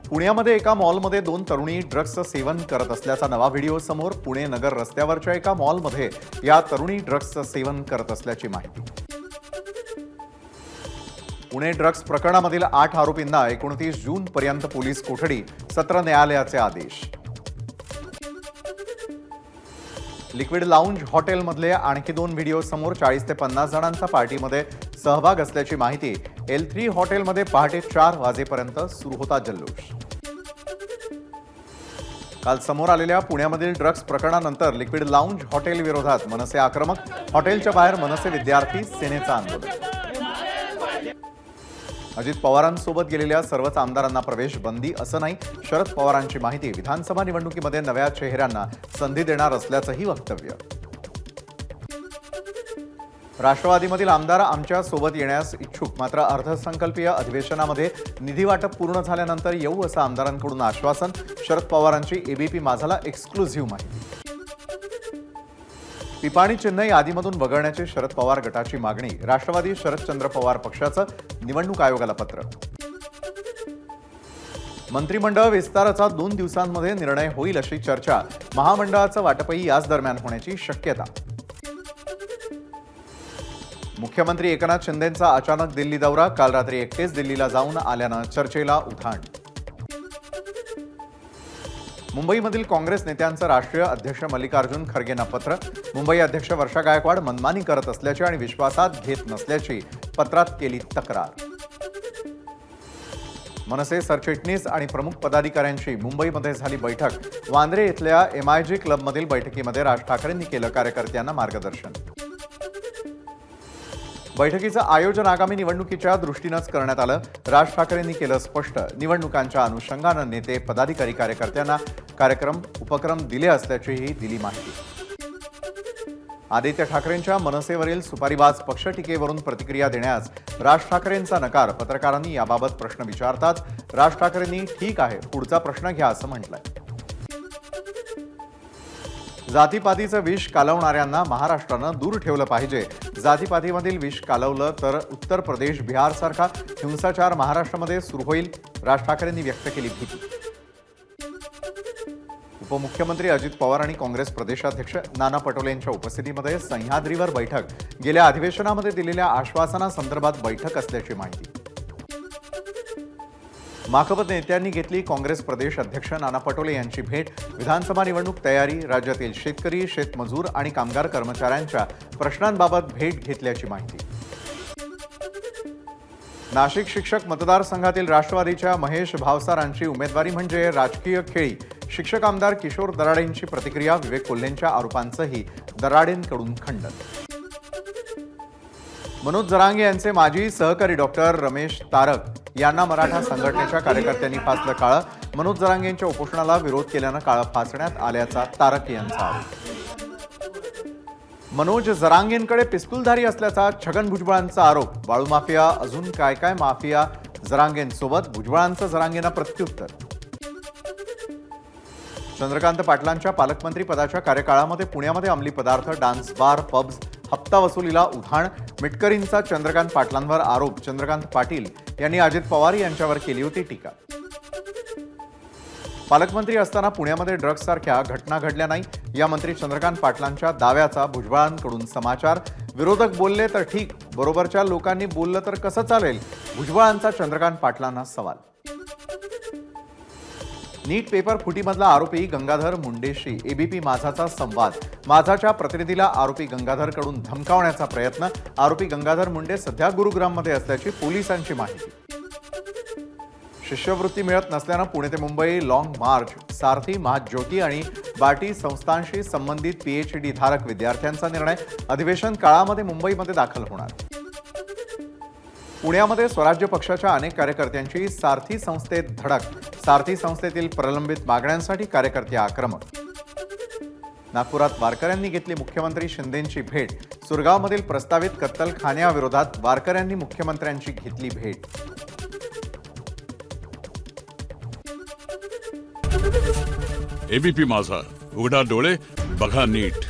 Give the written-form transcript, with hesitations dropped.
पुण्यामध्ये एका मॉलमध्ये दोन तरुणी ड्रग्सचं सेवन करत असल्याचा नवा व्हिडिओ समोर. पुणे नगर रस्त्यावरच्या एका मॉलमध्ये या तरुणी ड्रग्सचं सेवन करत असल्याची माहिती. पुणे ड्रग्स प्रकरणामधील 8 आरोपींना 29 जून पर्यंत पोलीस कोठडी, सत्र न्यायालयाचे आदेश. लिक्विड लाऊंज हॉटेलमधले आणखी 2 व्हिडिओ समोर. 40 ते 50 जणांचा पार्टीमध्ये सहभाग असल्याची माहिती. L3 हॉटेलमध्ये पहाटे 4 वाजेपर्यंत सुरू होता जल्लोष. काल समोर आलेल्या पुण्यामधील ड्रग्स प्रकरणानंतर लिक्विड लाऊंज हॉटेल विरोधात मनसे आक्रमक. हॉटेलच्या बाहेर मनसे विद्यार्थी सेनेचं आंदोलन. अजित पवारांसोबत गेलेल्या सर्वच आमदारांना प्रवेश बंदी असं नाही. शरद पवारांची माहिती. विधानसभा निवडणुकीमध्ये नव्या चेहऱ्यांना संधी देणार असल्याचंही वक्तव्य. राष्ट्रवादीमधील आमदार आमच्या सोबत येण्यास इच्छुक, मात्र अर्थसंकल्पीय अधिवेशनामध्ये निधी वाटप पूर्ण झाल्यानंतर येऊ असं आमदारांकडून आश्वासन. शरद पवारांची एबीपी माझाला एक्सक्लुझिव्ह माहिती. पिपाणी चिन्ह यादीमधून वगळण्याची शरद पवार गटाची मागणी. राष्ट्रवादी शरदचंद्र पवार पक्षाचं निवडणूक आयोगाला पत्र. मंत्रिमंडळ विस्ताराचा 2 दिवसांमध्ये निर्णय होईल अशी चर्चा. महामंडळाचं वाटपही याच दरम्यान होण्याची शक्यता. मुख्यमंत्री एकनाथ शिंदेंचा अचानक दिल्ली दौरा. काल रात्री एकटेच दिल्लीला जाऊन आल्यानं चर्चेला उधाण. मुंबईमधील काँग्रेस नेत्यांचं राष्ट्रीय अध्यक्ष मल्लिकार्जुन खरगेंना पत्र. मुंबई अध्यक्ष वर्षा गायकवाड मनमानी करत असल्याची आणि विश्वासात घेत नसल्याची पत्रात केली तक्रार. मनसे सरचिटणीस आणि प्रमुख पदाधिकाऱ्यांची मुंबईमध्ये झाली बैठक. वांद्रे इथल्या MIG क्लबमधील बैठकीमध्ये राज ठाकरेंनी केलं कार्यकर्त्यांना मार्गदर्शन. बैठकीचं आयोजन आगामी निवडणुकीच्या दृष्टीनंच करण्यात आलं. राज ठाकरेंनी केलं स्पष्ट. निवडणुकांच्या अनुषंगानं नेते, पदाधिकारी, कार्यकर्त्यांना कार्यक्रम, उपक्रम दिले असल्याचीही दिली माहिती. आदित्य ठाकरेंच्या मनसेवरील सुपारीबाज पक्ष टीकेवरून प्रतिक्रिया देण्यास राज ठाकरेंचा नकार. पत्रकारांनी याबाबत प्रश्न विचारतात राज ठाकरेंनी ठीक आहे, पुढचा प्रश्न घ्या असं म्हटलंय. जातीपातीचं विष कालवणाऱ्यांना महाराष्ट्रानं दूर ठेवलं पाहिजे. जातीपातीमधील विष कालवलं तर उत्तर प्रदेश, बिहारसारखा हिंसाचार महाराष्ट्रामध्ये सुरू होईल. राज ठाकरेंनी व्यक्त केली भीती. उपमुख्यमंत्री अजित पवार आणि काँग्रेस प्रदेशाध्यक्ष नाना पटोले यांच्या उपस्थितीमध्ये सह्याद्रीवर बैठक. गेल्या अधिवेशनामध्ये दिलेल्या आश्वासनासंदर्भात बैठक असल्याची माहिती. माकप नेत्यांनी घेतली काँग्रेस प्रदेश अध्यक्ष नाना पटोले यांची भेट. विधानसभा निवडणूक तयारी, राज्यातील शेतकरी, शेतमजूर आणि कामगार कर्मचाऱ्यांच्या प्रश्नांबाबत भेट घेतल्याची माहिती. नाशिक शिक्षक मतदारसंघातील राष्ट्रवादीच्या महेश भावसारांची उमेदवारी म्हणजे राजकीय खेळी. शिक्षक आमदार किशोर दराडेंची प्रतिक्रिया. विवेक कोल्हेंच्या आरोपांचंही दराडेंकडून खंडन. मनोज जरांगे यांचे माजी सहकारी डॉक्टर रमेश तारक यांना मराठा संघटनेच्या कार्यकर्त्यांनी फासलं काळं. मनोज जरांगे यांच्या उपोषणाला विरोध केल्यानं काळं फासण्यात आल्याचा तारक यांचा आरोप. मनोज जरांगेंकडे पिस्तूलधारी असल्याचा छगन भुजबळांचा आरोप. वाळू माफिया, अजून काय काय माफिया जरांगेंसोबत. भुजबळांचं जरांगेंना प्रत्युत्तर. चंद्रकांत पाटलांच्या पालकमंत्री पदाच्या कार्यकाळामध्ये पुण्यामध्ये अंमली पदार्थ, डान्स बार, पब्स, हप्ता वसुलीला उधाण. मिटकरींचा चंद्रकांत पाटलांवर आरोप. चंद्रकांत पाटील यांनी अजित पवार यांच्यावर केली होती टीका. पालकमंत्री असताना पुण्यामध्ये ड्रग्जसारख्या घटना घडल्या नाही या मंत्री चंद्रकांत पाटलांच्या दाव्याचा भुजबळांकडून समाचार. विरोधक बोलले तर ठीक, बरोबरच्या लोकांनी बोललं तर कसं चालेल. भुजबळांचा चंद्रकांत पाटलांना सवाल. नीट पेपर फुटीमधला आरोपी गंगाधर मुंडेशी एबीपी माझाचा संवाद. माझाच्या प्रतिनिधीला आरोपी गंगाधरकडून धमकावण्याचा प्रयत्न. आरोपी गंगाधर मुंडे सध्या गुरुग्राममध्ये असल्याची पोलिसांची माहिती. शिष्यवृत्ती मिळत नसल्यानं पुणे ते मुंबई लॉंग मार्च. सारथी, महाज्योती आणि बाटी संस्थांशी संबंधित PhD धारक विद्यार्थ्यांचा निर्णय. अधिवेशन काळामध्ये मुंबईमध्ये दाखल होणार. पुण्यामध्ये स्वराज्य पक्षाच्या अनेक कार्यकर्त्यांची सारथी संस्थेत धडक. सारथी संस्थेतील प्रलंबित मागण्यांसाठी कार्यकर्ते आक्रमक. नागपुरात वारकऱ्यांनी घेतली मुख्यमंत्री शिंदेंची भेट. सुरगावमधील प्रस्तावित कत्तलखान्याविरोधात वारकऱ्यांनी मुख्यमंत्र्यांची घेतली भेट. एबीपी माझा, उघडा डोळे बघा नीट.